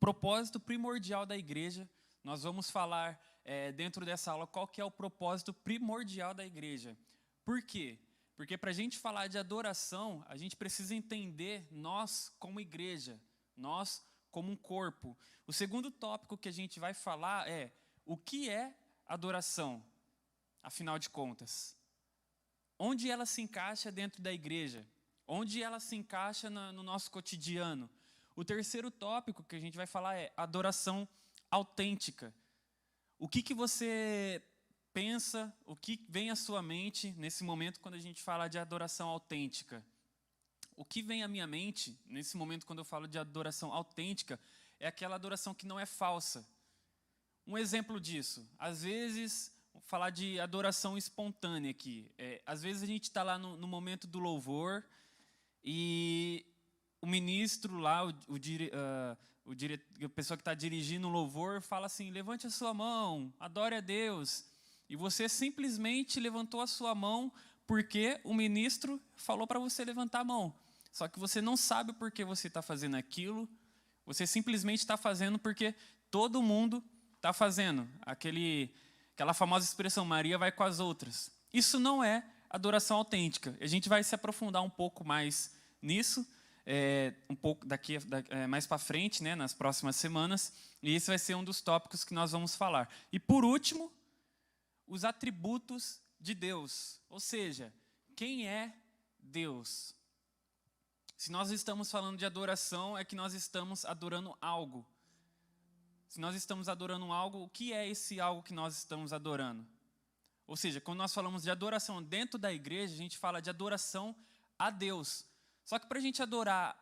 propósito primordial da igreja. Nós vamos falar dentro dessa aula qual que é o propósito primordial da igreja. Por quê? Porque para a gente falar de adoração, a gente precisa entender nós como igreja, nós como um corpo. O segundo tópico que a gente vai falar é o que é adoração, afinal de contas. Onde ela se encaixa dentro da igreja? Onde ela se encaixa no nosso cotidiano? O terceiro tópico que a gente vai falar é adoração autêntica. O que você pensa, o que vem à sua mente nesse momento quando a gente fala de adoração autêntica? O que vem à minha mente nesse momento quando eu falo de adoração autêntica é aquela adoração que não é falsa. Um exemplo disso, às vezes, vou falar de adoração espontânea aqui. Às vezes a gente está lá no momento do louvor e o ministro lá, a pessoa que está dirigindo o louvor, fala assim, levante a sua mão, adore a Deus. E você simplesmente levantou a sua mão porque o ministro falou para você levantar a mão. Só que você não sabe por que você está fazendo aquilo, você simplesmente está fazendo porque todo mundo está fazendo. Aquela famosa expressão, Maria vai com as outras. Isso não é adoração autêntica. A gente vai se aprofundar um pouco mais nisso, um pouco mais para frente, né, nas próximas semanas, e esse vai ser um dos tópicos que nós vamos falar. E por último, os atributos de Deus, ou seja, quem é Deus? Se nós estamos falando de adoração, é que nós estamos adorando algo. Se nós estamos adorando algo, o que é esse algo que nós estamos adorando? Ou seja, quando nós falamos de adoração dentro da igreja, a gente fala de adoração a Deus. Só que para a gente adorar,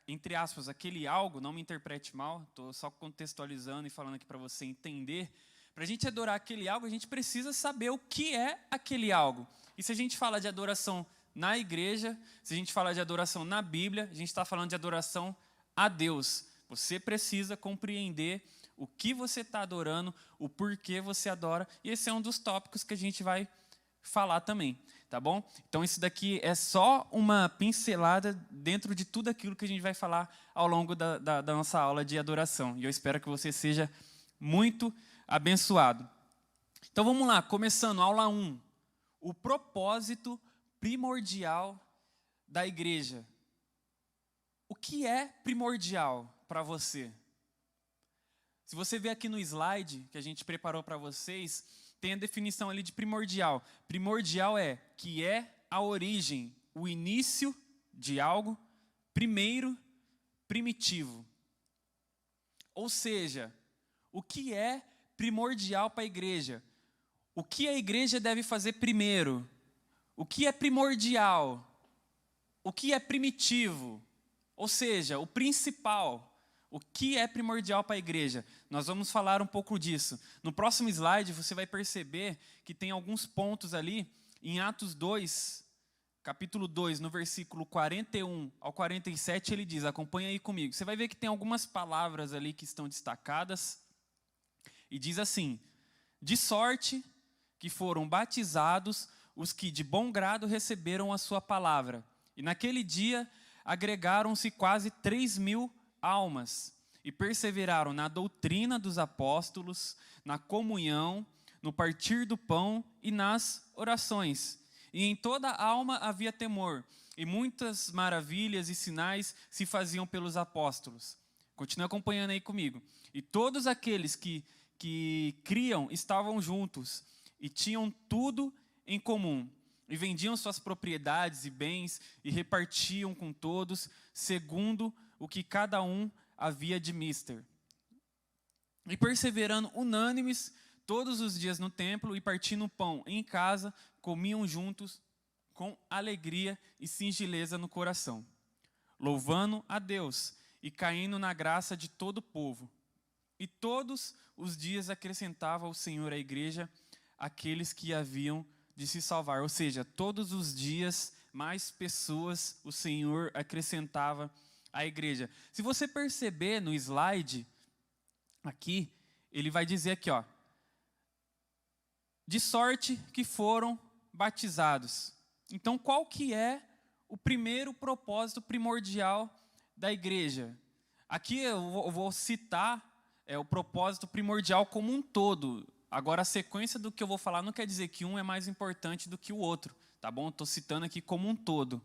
entre aspas, aquele algo, não me interprete mal, estou só contextualizando e falando aqui para você entender. Para a gente adorar aquele algo, a gente precisa saber o que é aquele algo. E se a gente fala de adoração na igreja, se a gente fala de adoração na Bíblia, a gente está falando de adoração a Deus. Você precisa compreender o que você está adorando, o porquê você adora, e esse é um dos tópicos que a gente vai falar também, tá bom? Então isso daqui é só uma pincelada dentro de tudo aquilo que a gente vai falar ao longo da nossa aula de adoração, e eu espero que você seja muito abençoado. Então vamos lá, começando, aula 1, o propósito primordial da igreja. O que é primordial para você? Se você ver aqui no slide que a gente preparou para vocês, tem a definição ali de primordial. Primordial é que é a origem, o início de algo, primeiro, primitivo. Ou seja, o que é primordial para a igreja? O que a igreja deve fazer primeiro? O que é primordial? O que é primitivo? Ou seja, o principal. O que é primordial para a igreja? Nós vamos falar um pouco disso. No próximo slide, você vai perceber que tem alguns pontos ali, em Atos 2, capítulo 2, no versículo 41 ao 47, ele diz, acompanha aí comigo. Você vai ver que tem algumas palavras ali que estão destacadas, e diz assim, de sorte que foram batizados os que de bom grado receberam a sua palavra. E naquele dia agregaram-se quase 3.000 almas e perseveraram na doutrina dos apóstolos, na comunhão, no partir do pão e nas orações. E em toda a alma havia temor, e muitas maravilhas e sinais se faziam pelos apóstolos. Continue acompanhando aí comigo. E todos aqueles que criam estavam juntos e tinham tudo em comum. E vendiam suas propriedades e bens e repartiam com todos, segundo o que cada um havia de mister. E perseverando unânimes todos os dias no templo e partindo o pão em casa, comiam juntos com alegria e singeleza no coração, louvando a Deus e caindo na graça de todo o povo. E todos os dias acrescentava o Senhor à igreja aqueles que haviam de se salvar. Ou seja, todos os dias mais pessoas o Senhor acrescentava à igreja. Se você perceber no slide, aqui, ele vai dizer aqui, ó, de sorte que foram batizados. Então, qual que é o primeiro propósito primordial da igreja? Aqui eu vou citar o propósito primordial como um todo. Agora, a sequência do que eu vou falar não quer dizer que um é mais importante do que o outro, tá bom? Estou citando aqui como um todo.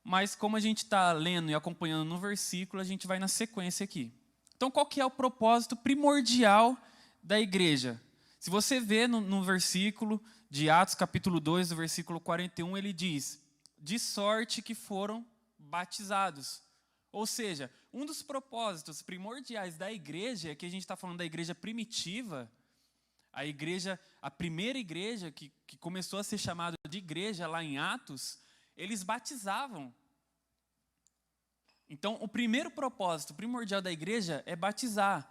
Mas como a gente está lendo e acompanhando no versículo, a gente vai na sequência aqui. Então, qual que é o propósito primordial da igreja? Se você vê no versículo de Atos, capítulo 2, do versículo 41, ele diz: de sorte que foram batizados. Ou seja, um dos propósitos primordiais da igreja, que a gente está falando da igreja primitiva, a primeira igreja que começou a ser chamada de igreja lá em Atos, eles batizavam. Então, o primeiro propósito primordial da igreja é batizar.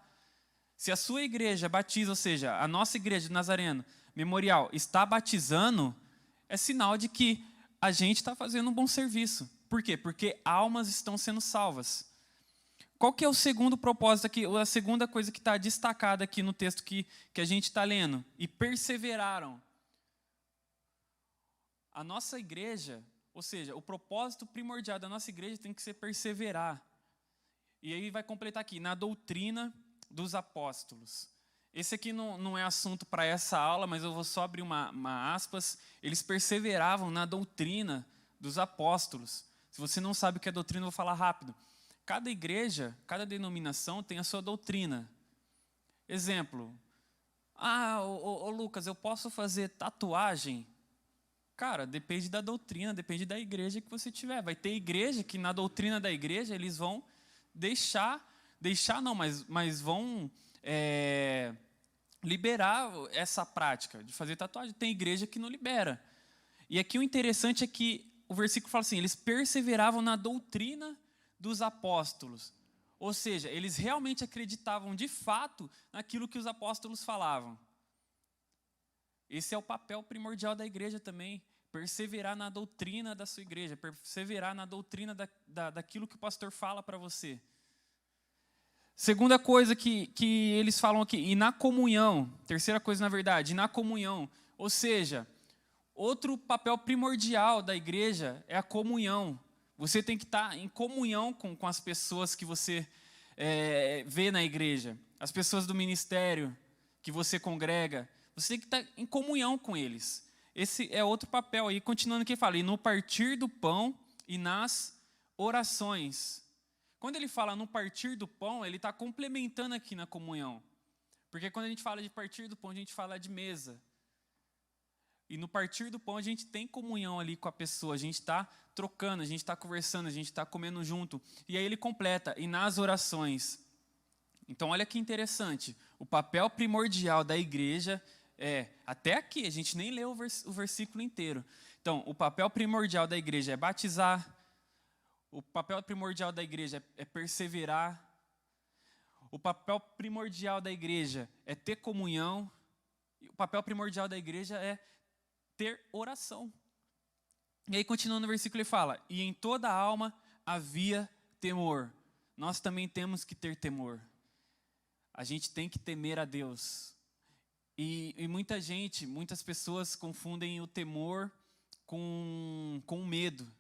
Se a sua igreja batiza, ou seja, a nossa igreja de Nazareno, Memorial, está batizando, é sinal de que a gente está fazendo um bom serviço. Por quê? Porque almas estão sendo salvas. Qual que é o segundo propósito aqui, a segunda coisa que está destacada aqui no texto que a gente está lendo? E perseveraram. A nossa igreja, ou seja, o propósito primordial da nossa igreja tem que ser perseverar. E aí vai completar aqui, na doutrina dos apóstolos. Esse aqui não é assunto para essa aula, mas eu vou só abrir uma aspas. Eles perseveravam na doutrina dos apóstolos. Se você não sabe o que é doutrina, eu vou falar rápido. Cada igreja, cada denominação tem a sua doutrina. Exemplo. Ô Lucas, eu posso fazer tatuagem? Cara, depende da doutrina, depende da igreja que você tiver. Vai ter igreja que na doutrina da igreja eles vão mas vão liberar essa prática de fazer tatuagem. Tem igreja que não libera. E aqui o interessante é que o versículo fala assim, eles perseveravam na doutrina dos apóstolos. Ou seja, eles realmente acreditavam de fato naquilo que os apóstolos falavam. Esse é o papel primordial da igreja também. Perseverar na doutrina da sua igreja. Perseverar na doutrina daquilo que o pastor fala para você. Segunda coisa que eles falam aqui, e na comunhão. Terceira coisa, na verdade, na comunhão. Ou seja, outro papel primordial da igreja é a comunhão. Você tem que estar em comunhão com as pessoas que você vê na igreja. As pessoas do ministério que você congrega. Você tem que estar em comunhão com eles. Esse é outro papel aí. Continuando aqui, fala, e no partir do pão e nas orações. Quando ele fala no partir do pão, ele está complementando aqui na comunhão. Porque quando a gente fala de partir do pão, a gente fala de mesa. E no partir do pão, a gente tem comunhão ali com a pessoa. A gente está trocando, a gente está conversando, a gente está comendo junto. E aí ele completa, e nas orações. Então, olha que interessante. O papel primordial da igreja até aqui, a gente nem leu o versículo inteiro. Então, o papel primordial da igreja é batizar. O papel primordial da igreja é perseverar. O papel primordial da igreja é ter comunhão. E o papel primordial da igreja é ter oração. E aí, continuando no versículo, ele fala, e em toda a alma havia temor. Nós também temos que ter temor. A gente tem que temer a Deus. E muitas pessoas confundem o temor com medo.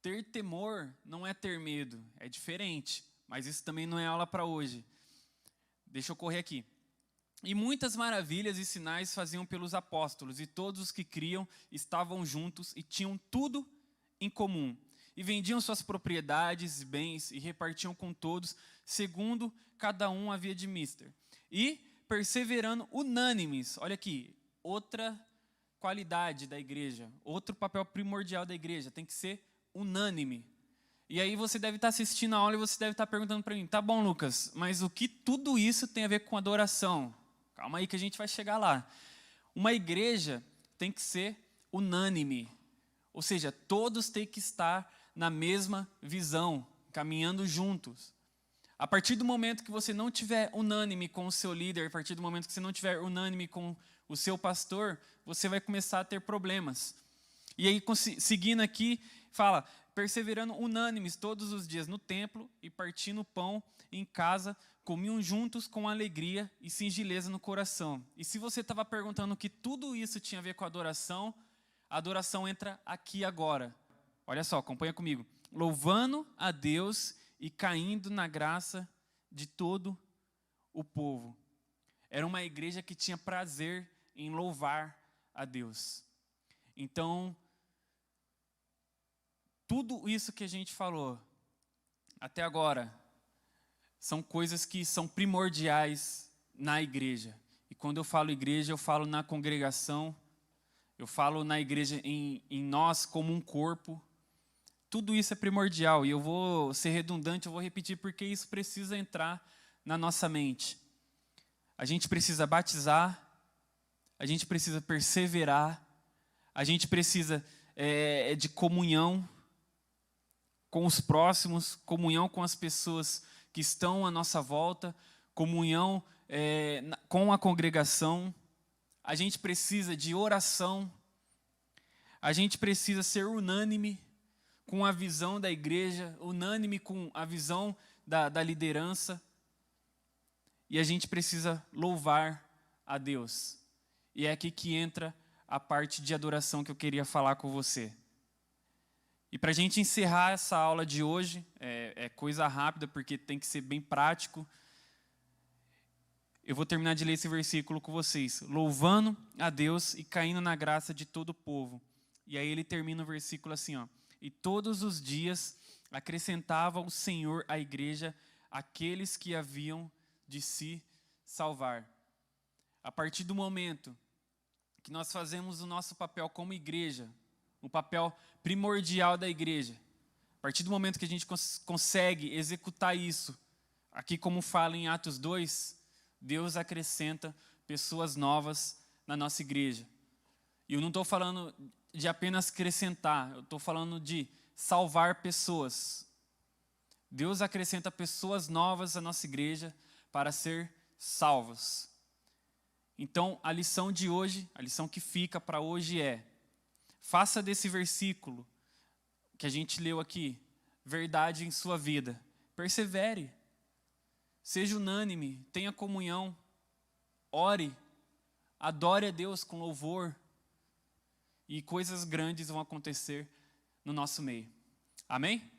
Ter temor não é ter medo, é diferente. Mas isso também não é aula para hoje. Deixa eu correr aqui. E muitas maravilhas e sinais faziam pelos apóstolos, e todos os que criam estavam juntos e tinham tudo em comum. E vendiam suas propriedades e bens e repartiam com todos, segundo cada um havia de mister. E perseverando unânimes, olha aqui, outra qualidade da igreja, outro papel primordial da igreja, tem que ser unânime. E aí você deve estar assistindo a aula e você deve estar perguntando para mim, tá bom, Lucas, mas o que tudo isso tem a ver com adoração? Calma aí que a gente vai chegar lá. Uma igreja tem que ser unânime, ou seja, todos têm que estar na mesma visão, caminhando juntos. A partir do momento que você não tiver unânime com o seu líder, a partir do momento que você não tiver unânime com o seu pastor, você vai começar a ter problemas. E aí, seguindo aqui, fala, perseverando unânimes todos os dias no templo e partindo pão em casa, comiam juntos com alegria e singeleza no coração. E se você estava perguntando o que tudo isso tinha a ver com a adoração entra aqui agora. Olha só, acompanha comigo. Louvando a Deus e caindo na graça de todo o povo. Era uma igreja que tinha prazer em louvar a Deus. Então, tudo isso que a gente falou até agora são coisas que são primordiais na igreja. E quando eu falo igreja, eu falo na congregação, eu falo na igreja em nós como um corpo. Tudo isso é primordial. E eu vou ser redundante, eu vou repetir porque isso precisa entrar na nossa mente. A gente precisa batizar, a gente precisa perseverar, a gente precisa de comunhão com os próximos, comunhão com as pessoas que estão à nossa volta, comunhão com a congregação. A gente precisa de oração, a gente precisa ser unânime com a visão da igreja, unânime com a visão da liderança. E a gente precisa louvar a Deus. E é aqui que entra a parte de adoração que eu queria falar com você. E para a gente encerrar essa aula de hoje, é coisa rápida, porque tem que ser bem prático. Eu vou terminar de ler esse versículo com vocês. Louvando a Deus e caindo na graça de todo o povo. E aí ele termina o versículo assim, ó. E todos os dias acrescentava o Senhor à igreja aqueles que haviam de se salvar. A partir do momento que nós fazemos o nosso papel como igreja, o papel primordial da igreja, a partir do momento que a gente consegue executar isso, aqui como fala em Atos 2, Deus acrescenta pessoas novas na nossa igreja. E eu não estou falando de apenas acrescentar, eu estou falando de salvar pessoas. Deus acrescenta pessoas novas à nossa igreja para ser salvos. Então, a lição de hoje, a lição que fica para hoje é: faça desse versículo que a gente leu aqui verdade em sua vida. Persevere, seja unânime, tenha comunhão, ore, adore a Deus com louvor e coisas grandes vão acontecer no nosso meio. Amém?